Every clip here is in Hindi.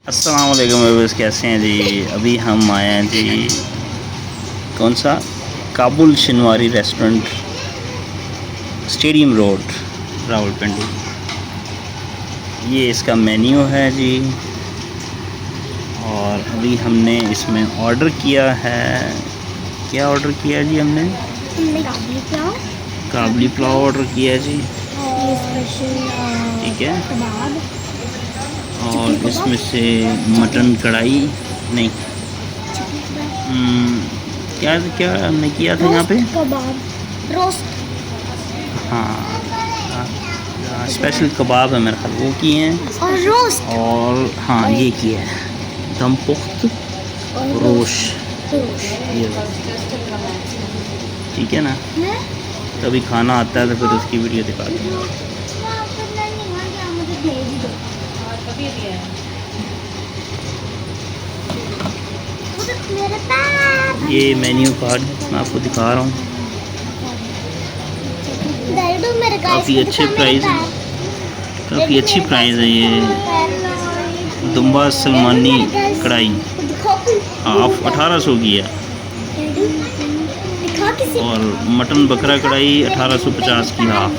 अस्सलाम वालेकुम व्यूअर्स, कैसे हैं जी। अभी हम आए हैं जी, कौन सा, Kabul Shinwari restaurant, stadium road, Rawalpindi. ये इसका मेन्यू है जी। और अभी हमने इसमें ऑर्डर किया है, क्या ऑर्डर किया जी हमने काबली पुलाव ऑर्डर किया जी। ठीक है, और इसमें से मटन कढ़ाई नहीं, क्या क्या हमने किया था यहाँ पे, रोस्ट। हाँ, स्पेशल कबाब है मेरे ख्याल, वो किए हैं। और रोस्ट, और हाँ ये किया है दम पुख्त रोश। ये ठीक है ना। कभी खाना आता है तो फिर उसकी वीडियो दिखाते हैं। ये मेन्यू कार्ड मैं आपको दिखा रहा हूँ, काफ़ी अच्छे प्राइस है, काफ़ी अच्छी प्राइस है। ये दुम्बा सलमानी कढ़ाई हाफ 1800 की है, और मटन बकरा कढ़ाई 1850 की हाफ।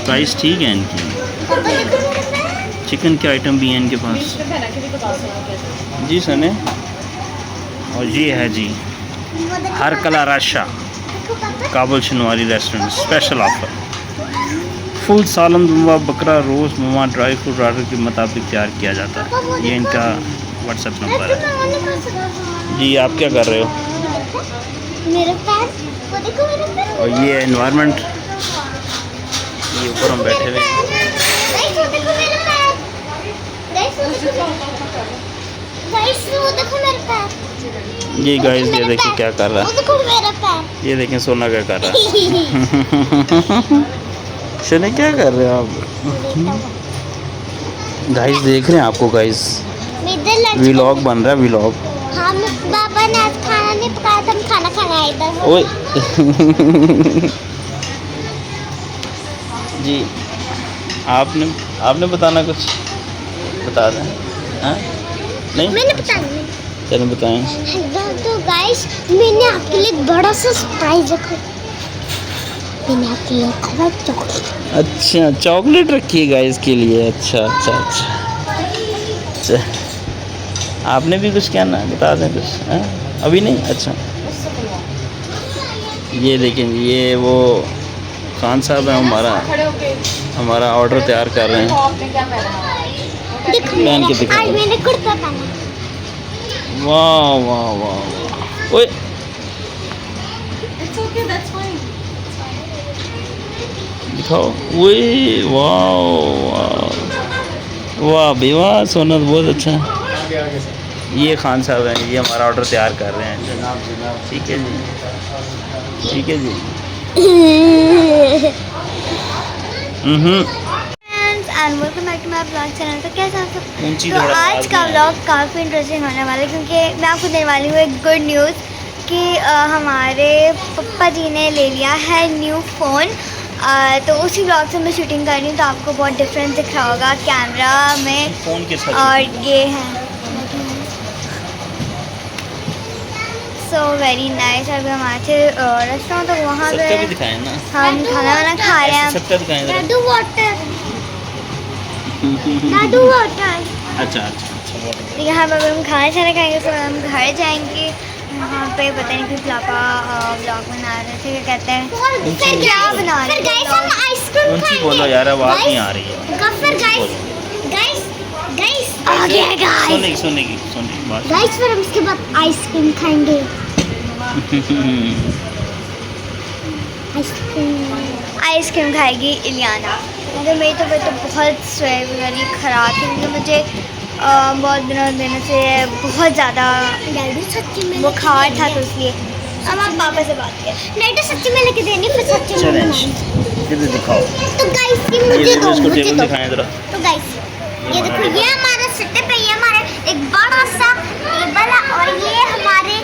प्राइस ठीक है इनकी। चिकन के आइटम भी हैं इनके पास जी सने। और ये है जी हर कला राशा Kabul Shinwari restaurant special offer, full सालन दुम्बा बकरा रोस्ट ममा ड्राई फ्रूट ऑर्डर के मुताबिक तैयार किया जाता है। ये इनका व्हाट्सएप नंबर है जी। आप क्या कर रहे हो? मेरे पास वो देखो मेरे पास। और ये एनवायरनमेंट, ये ऊपर हम बैठे हुए। गाइस वो देखो मेरे पैर, गाइस वो देखो, गाइस वो देखो मेरे पैर। ये गाइस ये देखिए क्या कर रहा वो है, देखो मेरे पैर। ये देखें सोना क्या कर रहा है। शने क्या कर रहे हो आप? गाइस देख रहे हैं आपको गाइस, व्लॉग बन रहा है व्लॉग। हम पापा ने आज खाना नहीं पकाया था, हम खाना खाने आए इधर। ओए जी आपने बताना कुछ, बता दें। हाँ नहीं, मैंने बताया। चलो बताएं। तो गाइस मैंने आपके लिए एक बड़ा सा सरप्राइज रखा, मैंने आपके लिए रखा चॉकलेट। अच्छा चॉकलेट रखी है गाइस के लिए। अच्छा अच्छा अच्छा, आपने भी कुछ कहना है, बता दें कुछ। हाँ अभी नहीं, अच्छा। ये देखें, ये वो खान साहब है, हमारा ऑर्डर तैयार कर रहे हैं। पहन के दिखा, आज मैंने कुर्ता पहना। वाह वाह वाह। ओए दिखाओ, ओए वाह वाह वाह भाई वाह, सोना तो बहुत अच्छा है। ये खान साहब हैं, ये हमारा ऑर्डर तैयार कर रहे हैं जनाब। ठीक है जी, ठीक है जी। And welcome back to my blog channel. तो कैसे आप सब? तो आज का ब्लॉग काफ़ी इंटरेस्टिंग होने वाला है, क्योंकि मैं आपको देने वाली हूँ एक गुड न्यूज़ कि हमारे पप्पा जी ने ले लिया है न्यू फ़ोन। तो उसी ब्लॉग से मैं शूटिंग कर रही हूँ, तो आपको बहुत डिफरेंस दिख रहा होगा कैमरा में। फ़ोन के साथ, और ये है सो वेरी नाइस। अभी हम आए थे रेस्टोरेंट, तो वहाँ पे भी दिखाएं ना, हम खाना वाना खा रहे हैं। सबका दिखाएं जरा। दादू वाटर, दादू वाटर। अच्छा अच्छा अच्छा, यहाँ पर हम खाना छाना खाएंगे, फिर हम घर जाएंगे। वहाँ पे पता नहीं कि पापा व्लॉग बना रहे थे, क्या कहते हैं, फिर क्या बना रहे थे। हम आइसक्रीम खाएंगे। बोलो यार, आवाज़ नहीं आ रही है। फिर गाइस गाइस गाइस आ गया गाइस, सोने की बात। गाइस फिर हम उसके बाद आइसक्रीम खाएंगे। आइसक्रीम खाएगी इलियाना। मतलब मेरी तबीयत तो बहुत वाली ख़राब थी, क्योंकि मुझे बहुत दिनों से बहुत ज़्यादा बुखार था, तो इसलिए अब आप पापा से बात करें। नहीं तो सच्ची में लेके देनी, फिर सच्ची में इधर दिखाओ। तो गाइस ये मुझे दो, दिखाएं जरा। तो गाइस ये देखो, ये हमारा सेटअप है, ये हमारा एक बड़ा सा टेबल है, और ये हमारे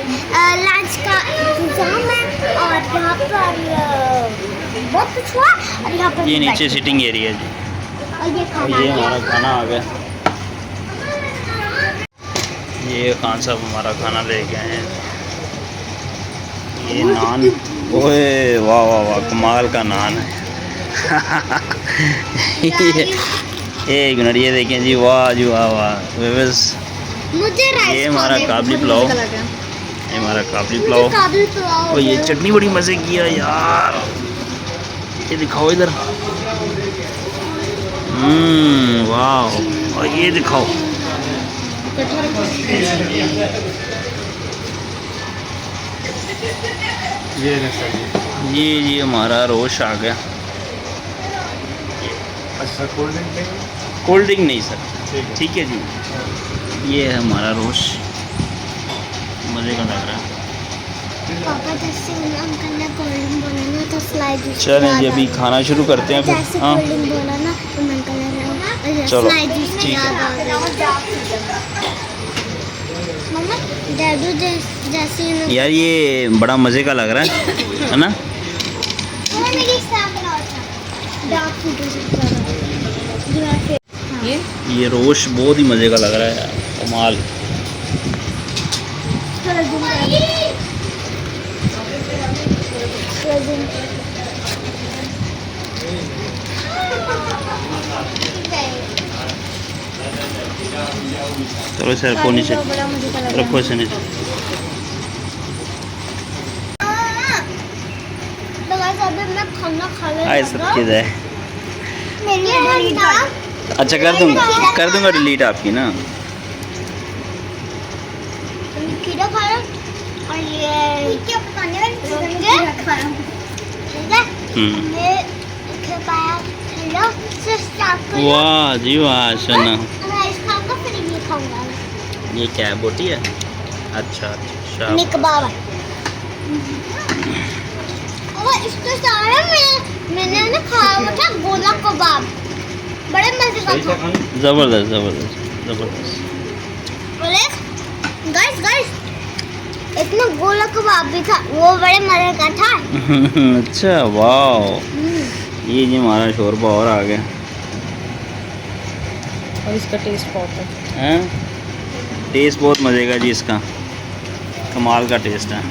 लंच का इंतजाम है। और यहाँ पर बहुत कुछ हुआ, और यहाँ पर ये नीचे सिटिंग एरिया है जी, और ये और ये हमारा खाना आ गया। ये खान साहब हमारा खाना लेके आए हैं। ये नान, ओए वाह वाह वाह, कमाल का नान है। एक मिनट, ये देखें जी, वाह जी वाह वाह। बस मुझे ये हमारा काबली पुलाव, ये हमारा काबली पुलाव। और ये चटनी बड़ी मज़े की है यार, ये दिखाओ इधर। वाह, और ये दिखाओ। ये हमारा रोश आ गया। अच्छा, कोल्ड ड्रिंक नहीं? कोल्ड ड्रिंक नहीं सर, ठीक है जी। ये है हमारा रोश, मज़े का लग रहा है। पापा जैसे अंकल ने कोल्ड ड्रिंक बोला ना तो स्लाइड जूस चलें जी, अभी खाना शुरू करते हैं फिर। जैसे हाँ कोल्ड ड्रिंक बोला ना तो अंकल ने चलो, स्लाइड जूस ठीक है। याद आ गया। मम्मा डैडू जैसे यार ये बड़ा मज़े का लग रहा है ना। ये रोश बहुत ही मज़े का लग रहा है यार, कमाल। चलो सर को नीचे रखो, इसे नीचे। आए सब चीज़ है। अच्छा कर दूंगा डिलीट आपकी ना। खीरा खा रहा और ये क्या पता नहीं ये खाया खीरा सिर्फ वाह जी वाह सोना। राइस खाऊंगा फिर ये खाऊंगा। ये क्या है, बोटी है? अच्छा अच्छा, कबाब है। और इसके सारे मैंने ना खाया हुआ था गोला कबाब, बड़े मजे का था। ज़बरदस्त ज़बरदस्त ज़बरदस्त। बोले गाइस इसमें गोला कबाब भी था, वो बड़े मजे का था। अच्छा वाह, ये जी हमारा शोरबा और आ गया। और इसका टेस्ट बहुत है। हैं? टेस्ट बहुत मज़े का जी, इसका कमाल का टेस्ट है।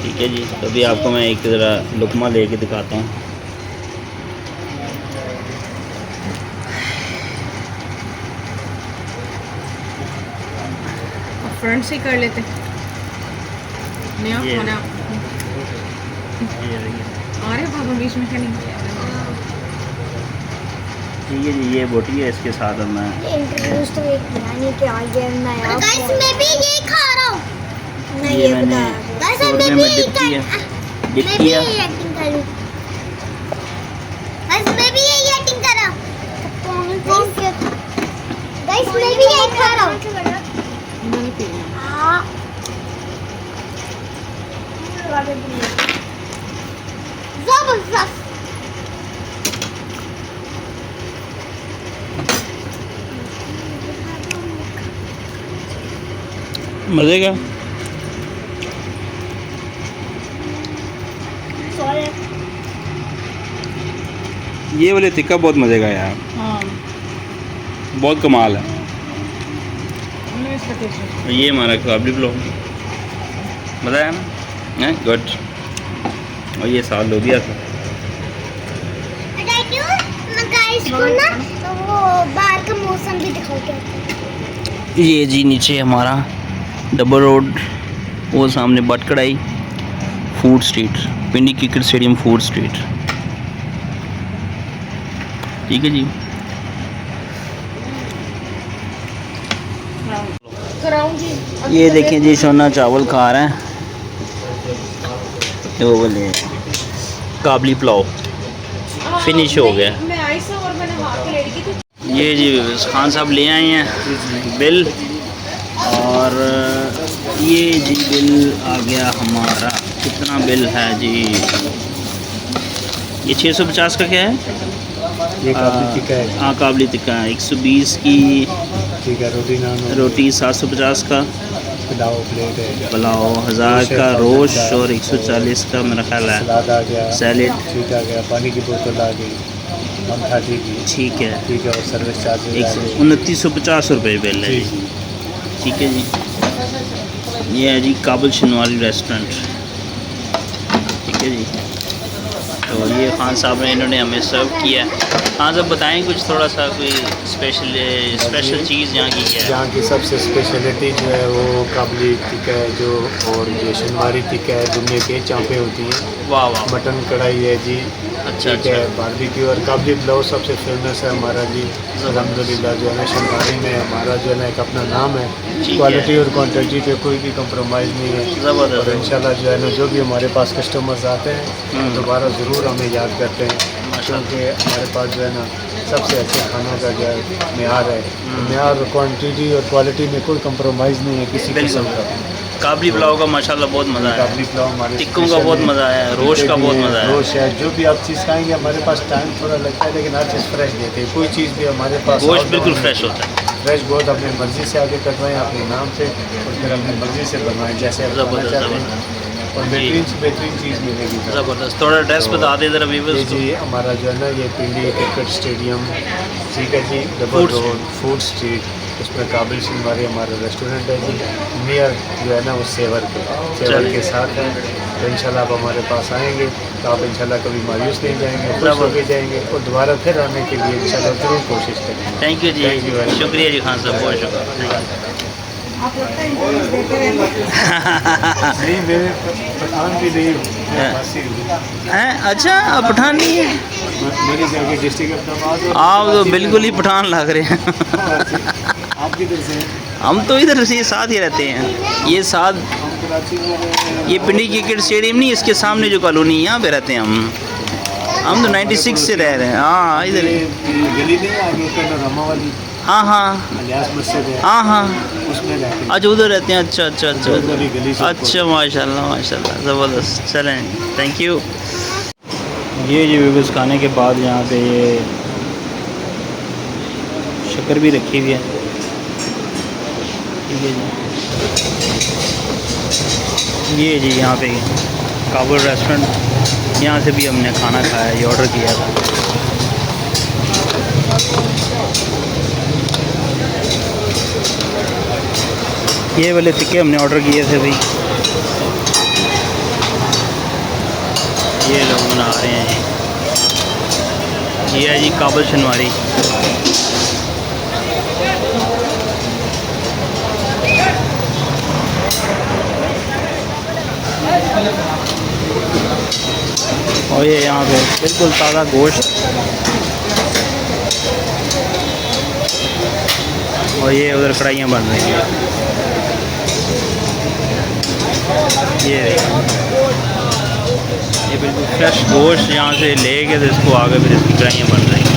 ठीक है जी, तो अभी आपको मैं एक ज़रा लुकमा लेके दिखाता हूँ। फ्रंट से कर लेते नया ये खाना। ये देखिए। अरे बाबा बीच में क्या नहीं ठीक है जी, ये बोटी है, इसके साथ अब मैं इंट्रोड्यूस तो एक यानी कि आज नया गाइस मैं भी ये खा रहा हूं। मैं ये मैंने गाइस शोरबे मैं में भी डिप किया। डिप मैं भी किया। ये एक्टिंग कर रही हूं। गाइस मैं भी ये एक्टिंग कर रहा हूं। गाइस मैं भी ये खा रहा हूं। मैंने पी लिया। जबरदस्त। मज़े का। ये वाले टिक्का बहुत मज़े का है यार, हाँ बहुत कमाल है। मैं इसका टेस्ट। ये हमारा काबली पुलाव मज़ा आया ना, गुड। और ये साल लोबिया था। गाइस को ना वो बाहर का मौसम भी दिखाओ क्या। ये जी नीचे हमारा डबल रोड, वो सामने बटकड़ाई फूड स्ट्रीट, पिंडी क्रिकेट स्टेडियम फूड स्ट्रीट। ठीक है जी। कराऊं जी। ये देखें जी, सोना चावल खा रहे हैं, वो बोले काबली पुलाव फिनिश हो गया। मैं आई से और मैंने हाथ पे लेडी की थी। ये जी खान साहब ले आए हैं बिल, और ये जी बिल आ गया हमारा। कितना बिल है जी? ये 650 का क्या है? ये काबली टिक्का है। हाँ काबली टिक्का है 120 की। ठीक है, रोटी नान हो, रोटी 750 का, पुलाव प्लेट है, पुलाव 1000 का, रोश और 140 का मेरा ख्याल है सलाद आ गया, सैलेड। ठीक आ गया, पानी की बोतल आ गई 130 की। ठीक है, ठीक है, और सर्विस चार्जेस आ गए 2950 रुपये बिल है जी जी। ठीक है जी, ये है जी काबुल शनवारी रेस्टोरेंट। ठीक है जी, तो ये खान साहब ने इन्होंने हमें सर्व किया। खान साहब बताएं कुछ थोड़ा सा कोई स्पेशल चीज़ यहाँ की क्या है? यहाँ की सबसे स्पेशलिटी जो है वो काबुली टिक्का है जो, और ये शनवारी टिक्का है, दुनिया के चाँपें होती हैं। वाह वाह, मटन कढ़ाई है जी, अच्छा ठीक है, बारबेक्यू और काबुली पुलाव सबसे फेमस है हमारा जी। अल्हम्दुलिल्लाह जो है ना शनवारी में हमारा जो है ना एक अपना नाम है। है। क्वालिटी और क्वांटिटी पे कोई भी कंप्रोमाइज़ नहीं है। ज़बरदस्त। और इंशाल्लाह जो है ना जो भी हमारे पास कस्टमर्स आते हैं दोबारा ज़रूर हमें याद करते हैं, क्योंकि हमारे पास जो है ना सबसे अच्छे खानों का जो है मेयार है। मेयार और क्वांटिटी और क्वालिटी में कोई कंप्रोमाइज़ नहीं है किसी किस्म का। काबली पुलाव का माशाल्लाह बहुत मज़ा आया, काबुली पुलाव हमारे टिक्कों का बहुत मज़ा आया, रोश का बहुत मज़ा आया। रोश है, जो भी आप चीज़ खाएंगे हमारे पास टाइम थोड़ा लगता है लेकिन हर चीज़ फ्रेश देते हैं। कोई चीज़ भी हमारे पास गोश्त बिल्कुल फ्रेश होता है। फ्रेश गोश्त अपनी मर्ज़ी से आगे कटवाएं अपने नाम से, और फिर अपनी मर्ज़ी से बनवाएं जैसे आप खाना चाहते हैं, और बेहतरीन से बेहतरीन चीज़ मिलेगी। ज़बरदस्त। थोड़ा एड्रेस बता दें ज़रा ये व्यूअर्स को। जी हमारा जो है ना ये पिंडी क्रिकेट स्टेडियम, ठीक है जी, डबल रोड फूड स्ट्रीट, उसमें काबिल शनवारी हमारा रेस्टोरेंट है जी, नियर जो है ना वो सेवर के साथ है। तो इंशाल्लाह आप हमारे पास आएंगे तो आप इंशाल्लाह कभी मायूस नहीं जाएंगे, खुश होकर जाएंगे, और दोबारा फिर आने के लिए इंशाल्लाह ज़रूर कोशिश करेंगे। थैंक यू जी, Thank you very much. शुक्रिया जी खान साहब, बहुत शुक्रिया। आप लगता है इंटरव्यूज देते रहते नहीं मेरे पठान भी नहीं हूँ, वासी हूँ। हैं? अच्छा, आप पठान नहीं है? मेरी जगह डिस्ट्रिक्ट अहमदाबाद और आप तो बिल्कुल ही पठान लग रहे हैं। आप किधर से हैं? हम तो इधर से साथ ही रहते हैं, ये साथ, हम कराची में रहे हैं। ये पिंडी क्रिकेट स्टेडियम नहीं, इसके सामने जो कॉलोनी है यहाँ पे रहते हैं हम तो 96 से रह रहे हैं। हाँ इधर ये ही। गली नहीं आगे पैनोरामा वाली हाँ हाँ अलियास मस्जिद है, हाँ हाँ, उसमें रहते हैं। अच्छा उधर रहते हैं। अच्छा अच्छा अच्छा उधर ही गली से अच्छा, माशाल्लाह माशाल्लाह, ज़बरदस्त। चलें, थैंक यू। ये जो व्यूअर्स खाने के बाद यहाँ पे ये शक्कर भी रखी हुई है। ठीक है जी, ये जी यहाँ पे काबुल रेस्टोरेंट, यहाँ से भी हमने खाना खाया, ये ऑर्डर किया था। ये वाले टिक्के हमने ऑर्डर किए थे भाई, ये लोग बना रहे हैं जी। ये है जी काबुल शनवारी। और ये यहाँ पे बिल्कुल ताज़ा गोश्त, और ये उधर कढ़ाइयाँ बन रही हैं। ये बिल्कुल फ्रेश गोश्त यहाँ से लेके तो इसको आगे फिर इसकी कढ़ाइयाँ बन रही हैं।